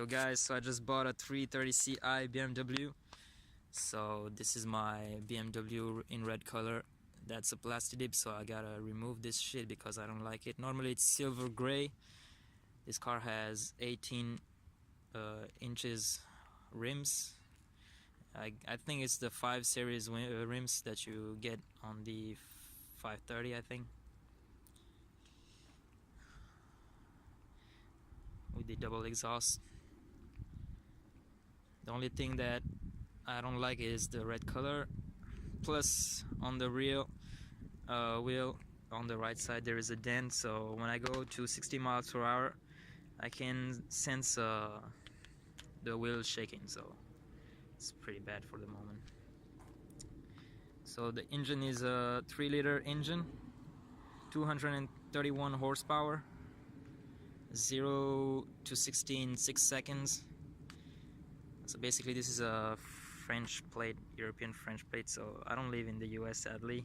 Yo guys, so I just bought a 330ci BMW. So this is my BMW in red color. That's a plastic dip, so I gotta remove this shit because I don't like it. Normally it's silver gray. This car has 18 inches rims. I think it's the 5 series rims that you get on the 530, I think, with the double exhaust. The only thing that I don't like is the red color. Plus on the rear wheel on the right side there is a dent, so when I go to 60 miles per hour I can sense the wheel shaking, so it's pretty bad for the moment. So the engine is a 3-liter engine, 231 horsepower, 0 to 60 in 6 seconds. So basically this is a French plate, European French plate, so I don't live in the US sadly.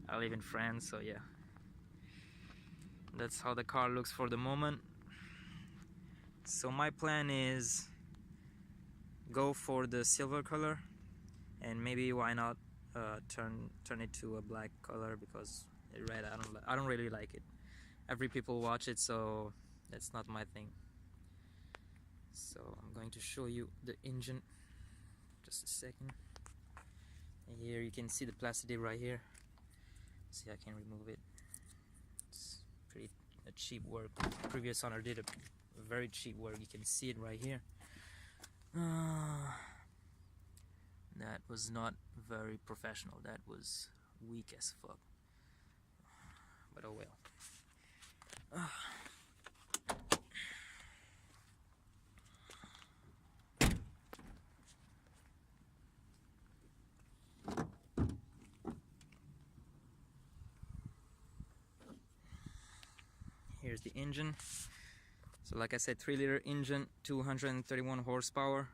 I live in France, so yeah. That's how the car looks for the moment. So my plan is go for the silver color, and maybe why not turn it to a black color, because red I don't really like it. Every people watch it, so that's not my thing. So I'm going to show you the engine. Just a second. And here you can see the plastic dip right here. See, I can remove it. It's pretty cheap work. The previous owner did a very cheap work. You can see it right here. That was not very professional. That was weak as fuck. But oh well. Here's the engine. So like I said, 3-liter engine, 231 horsepower.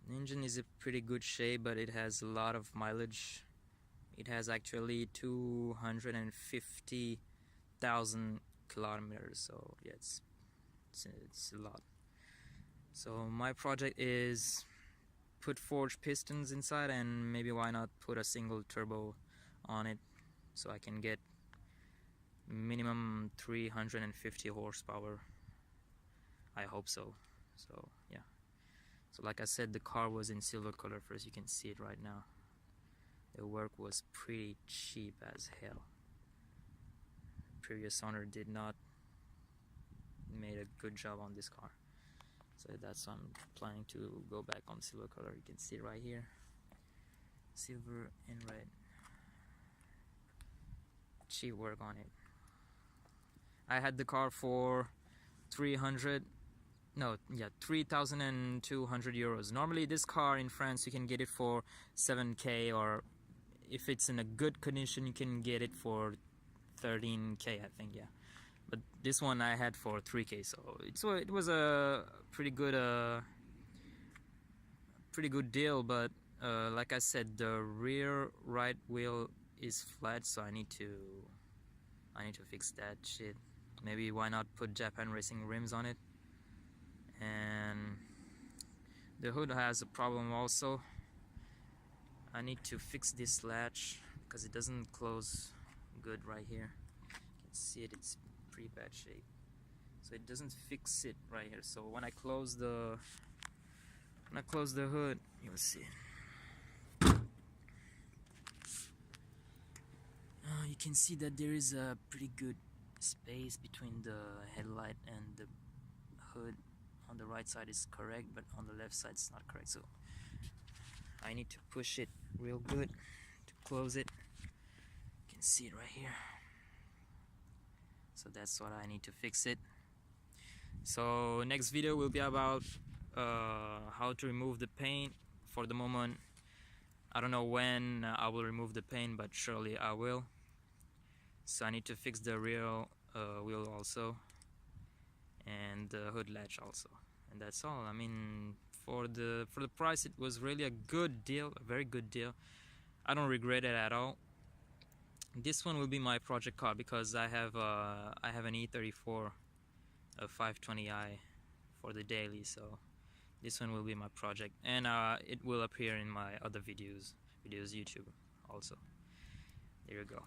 The engine is in pretty good shape, but it has a lot of mileage. It has actually 250,000 kilometers, so yeah, it's a lot. So my project is put forged pistons inside, and maybe why not put a single turbo on it, so I can get minimum 350 horsepower. I hope so. So yeah. So like I said, the car was in silver color first. You can see it right now. The work was pretty cheap as hell. Previous owner did not made a good job on this car. So that's why I'm planning to go back on silver color. You can see it right here. Silver and red. Cheap work on it. I had the car for 3,200 euros. Normally this car in France you can get it for 7k, or if it's in a good condition you can get it for 13k, I think, yeah. But this one I had for 3k, so it was a pretty good deal. But like I said, the rear right wheel is flat, so I need to fix that shit. Maybe why not put Japan Racing rims on it. And the hood has a problem also. I need to fix this latch because it doesn't close good right here. You can see it, it's pretty bad shape. So it doesn't fix it right here. So when I close the hood, you'll see it. You can see that there is a pretty good space between the headlight and the hood. On the right side is correct, but on the left side it's not correct, so I need to push it real good to close it. You can see it right here. So that's what I need to fix it. So next video will be about how to remove the paint. For the moment I don't know when I will remove the paint, but surely I will. So I need to fix the rear wheel also, and the hood latch also, and that's all. I mean, for the price it was really a good deal, a very good deal. I don't regret it at all. This one will be my project car because I have an E34 520i for the daily, so this one will be my project, and it will appear in my other videos YouTube also. There you go.